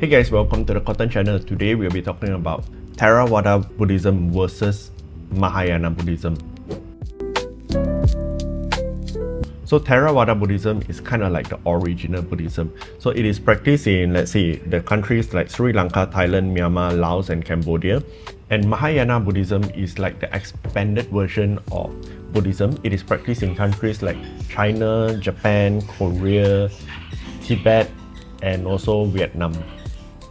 Hey guys, welcome to the Cotton Channel. Today we'll be talking about Theravada Buddhism versus Mahayana Buddhism. So Theravada Buddhism is kind of like the original Buddhism. So it is practiced in, let's say, the countries like Sri Lanka, Thailand, Myanmar, Laos and Cambodia. And Mahayana Buddhism is like the expanded version of Buddhism. It is practiced in countries like China, Japan, Korea, Tibet, and also Vietnam.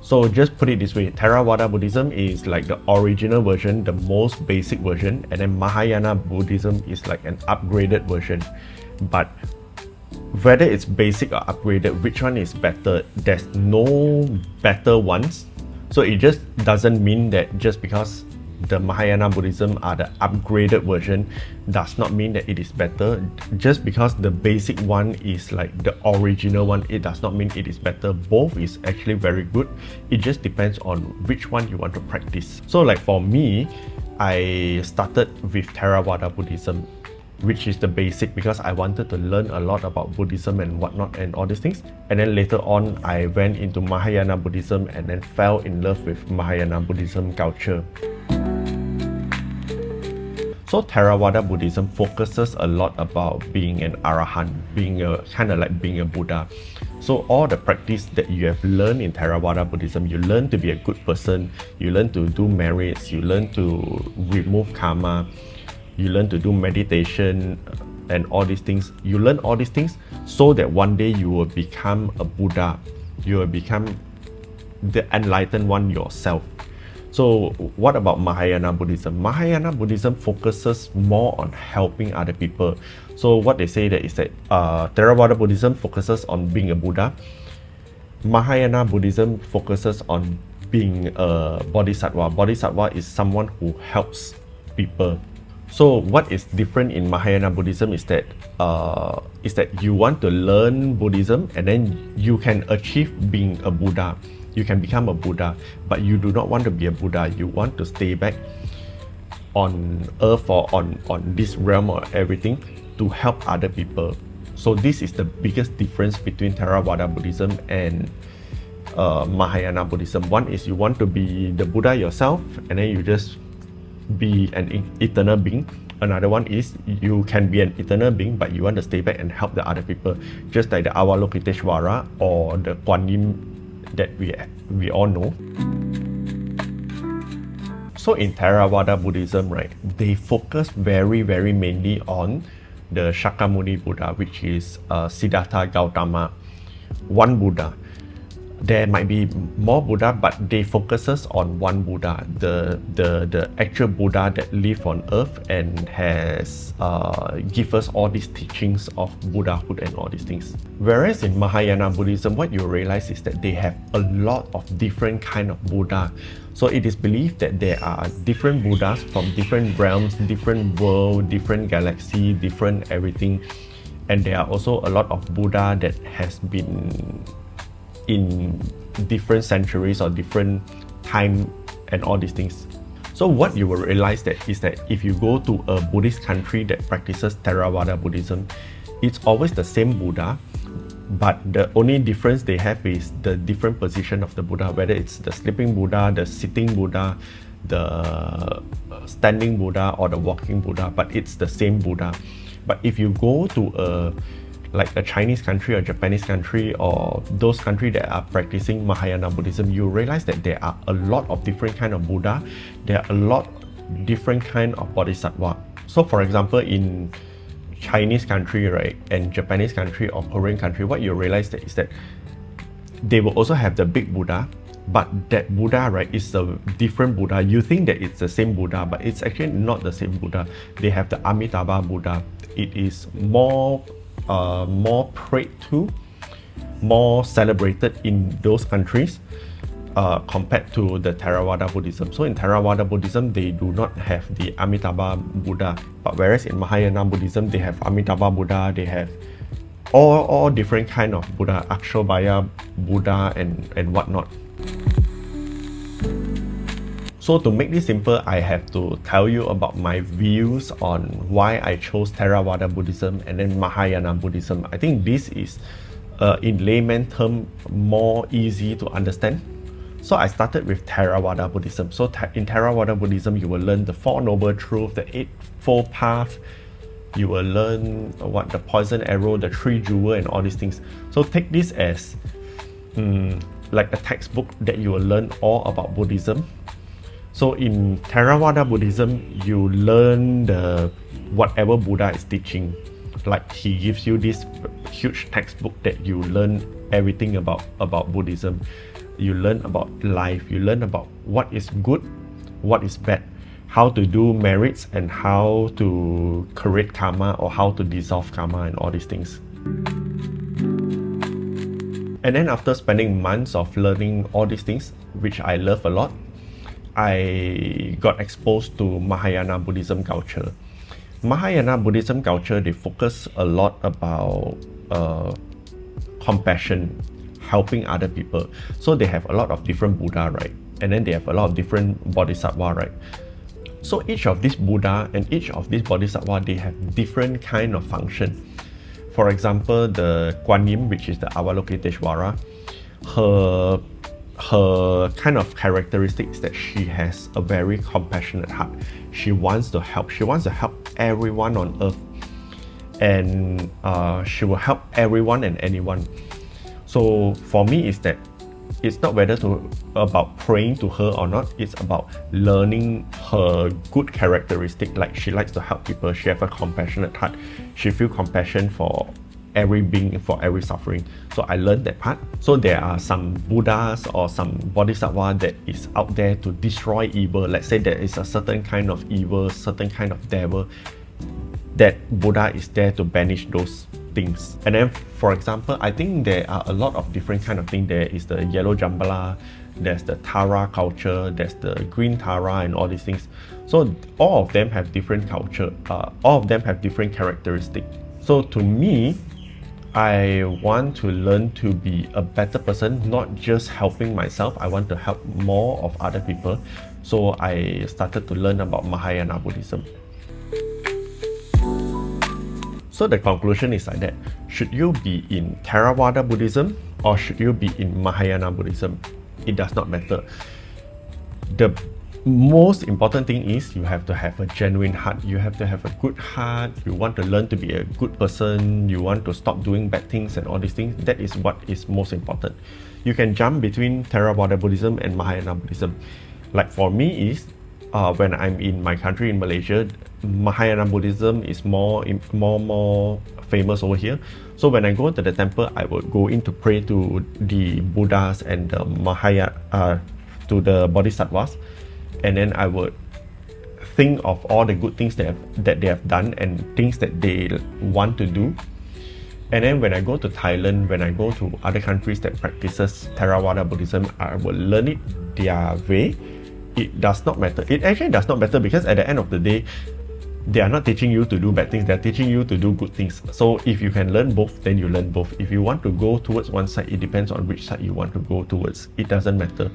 So just put it this way, Theravada Buddhism is like the original version, the most basic version, and then Mahayana Buddhism is like an upgraded version. But whether it's basic or upgraded, which one is better? There's no better ones. So it just doesn't mean that just because the Mahayana Buddhism are the upgraded version does not mean that it is better. Just because the basic one is like the original one, it does not mean it is better. Both is actually very good. It just depends on which one you want to practice. So like for me, I started with Theravada Buddhism, which is the basic, because I wanted to learn a lot about Buddhism and whatnot and all these things. And then later on, I went into Mahayana Buddhism and then fell in love with Mahayana Buddhism culture. So Theravada Buddhism focuses a lot about being an arahant, being a kind of like being a Buddha. So all the practice that you have learned in Theravada Buddhism, you learn to be a good person, you learn to do merits, you learn to remove karma, you learn to do meditation and all these things. You learn all these things so that one day you will become a Buddha. You will become the enlightened one yourself. So what about Mahayana Buddhism? Mahayana Buddhism focuses more on helping other people. So what they say that is that Theravada Buddhism focuses on being a Buddha. Mahayana Buddhism focuses on being a Bodhisattva. Bodhisattva is someone who helps people. So what is different in Mahayana Buddhism is that you want to learn Buddhism and then you can achieve being a Buddha. You can become a Buddha, but you do not want to be a Buddha. You want to stay back on earth or on this realm or everything to help other people. So this is the biggest difference between Theravada Buddhism and Mahayana Buddhism. One is you want to be the Buddha yourself and then you just be an eternal being. Another one is you can be an eternal being, but you want to stay back and help the other people, just like the Avalokiteshvara or the Kuan Yin that we all know. So in Theravada Buddhism, right, they focus very mainly on the Shakyamuni Buddha, which is Siddhartha Gautama, one Buddha. There might be more Buddha, but they focuses on one Buddha, the actual Buddha that live on earth and has give us all these teachings of Buddhahood and all these things. Whereas in Mahayana Buddhism, what you realize is that they have a lot of different kind of Buddha. So it is believed that there are different Buddhas from different realms, different world, different galaxy, different everything. And there are also a lot of Buddha that has been in different centuries or different time and all these things. So what you will realize that is that if you go to a Buddhist country that practices Theravada Buddhism, it's always the same Buddha, but the only difference they have is the different position of the Buddha, whether it's the sleeping Buddha, the sitting Buddha, the standing Buddha or the walking Buddha, but it's the same Buddha. But if you go to like a Chinese country or Japanese country or those countries that are practicing Mahayana Buddhism, you realize that there are a lot of different kind of Buddha. There are a lot different kind of Bodhisattva. So for example, in Chinese country, right, and Japanese country or Korean country, what you realize that is that they will also have the big Buddha, but that Buddha, right, is a different Buddha. You think that it's the same Buddha, but it's actually not the same Buddha. They have the Amitabha Buddha. It is more prayed to, more celebrated in those countries compared to the Theravada Buddhism. So in Theravada Buddhism, they do not have the Amitabha Buddha, but whereas in Mahayana Buddhism, they have Amitabha Buddha, they have all different kind of Buddha, Akshobhaya Buddha and whatnot. So to make this simple, I have to tell you about my views on why I chose Theravada Buddhism and then Mahayana Buddhism. I think this is in layman term more easy to understand. So I started with Theravada Buddhism. So in Theravada Buddhism, you will learn the Four Noble Truths, the Eightfold Path. You will learn the poison arrow, the three jewel, and all these things. So take this as like a textbook that you will learn all about Buddhism. So in Theravada Buddhism, you learn the whatever Buddha is teaching. Like he gives you this huge textbook that you learn everything about Buddhism. You learn about life. You learn about what is good, what is bad, how to do merits, and how to create karma or how to dissolve karma and all these things. And then after spending months of learning all these things, which I love a lot, I got exposed to Mahayana Buddhism culture. Mahayana Buddhism culture, they focus a lot about compassion, helping other people. So they have a lot of different Buddha, right? And then they have a lot of different Bodhisattva, right? So each of these Buddha and each of these Bodhisattva, they have different kind of function. For example, the Kuan Yin, which is the Avalokiteshvara, her kind of characteristic is that she has a very compassionate heart. She wants to help. She wants to help everyone on earth, and she will help everyone and anyone. So for me, is that it's not whether about praying to her or not. It's about learning her good characteristic. Like she likes to help people. She has a compassionate heart. She feels compassion for every being, for every suffering. So I learned that part. So there are some Buddhas or some Bodhisattva that is out there to destroy evil. Let's say there is a certain kind of evil, certain kind of devil. That Buddha is there to banish those things. And then, for example, I think there are a lot of different kind of things. There is the yellow Jambala, there's the Tara culture, there's the green Tara, and all these things. So all of them have different culture. All of them have different characteristics. So to me, I want to learn to be a better person, not just helping myself. I want to help more of other people. So I started to learn about Mahayana Buddhism. So the conclusion is like that. Should you be in Theravada Buddhism or should you be in Mahayana Buddhism? It does not matter. The most important thing is you have to have a genuine heart. You have to have a good heart. You want to learn to be a good person. You want to stop doing bad things and all these things. That is what is most important. You can jump between Theravada Buddhism and Mahayana Buddhism. Like for me is, when I'm in my country in Malaysia, Mahayana Buddhism is more famous over here. So when I go to the temple, I would go in to pray to the Buddhas and the to the Bodhisattvas, and then I would think of all the good things that they have done and things that they want to do. And then when I go to Thailand, when I go to other countries that practices Theravada Buddhism, I will learn it their way. It does not matter. It actually does not matter because at the end of the day, they are not teaching you to do bad things, they're teaching you to do good things. So if you can learn both, then you learn both. If you want to go towards one side, it depends on which side you want to go towards. It doesn't matter.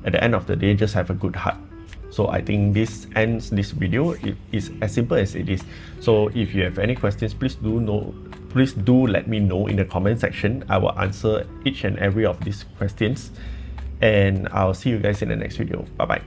At the end of the day, just have a good heart. So I think this ends this video. It is as simple as it is. So if you have any questions, please do let me know in the comment section. I will answer each and every of these questions. And I'll see you guys in the next video. Bye bye.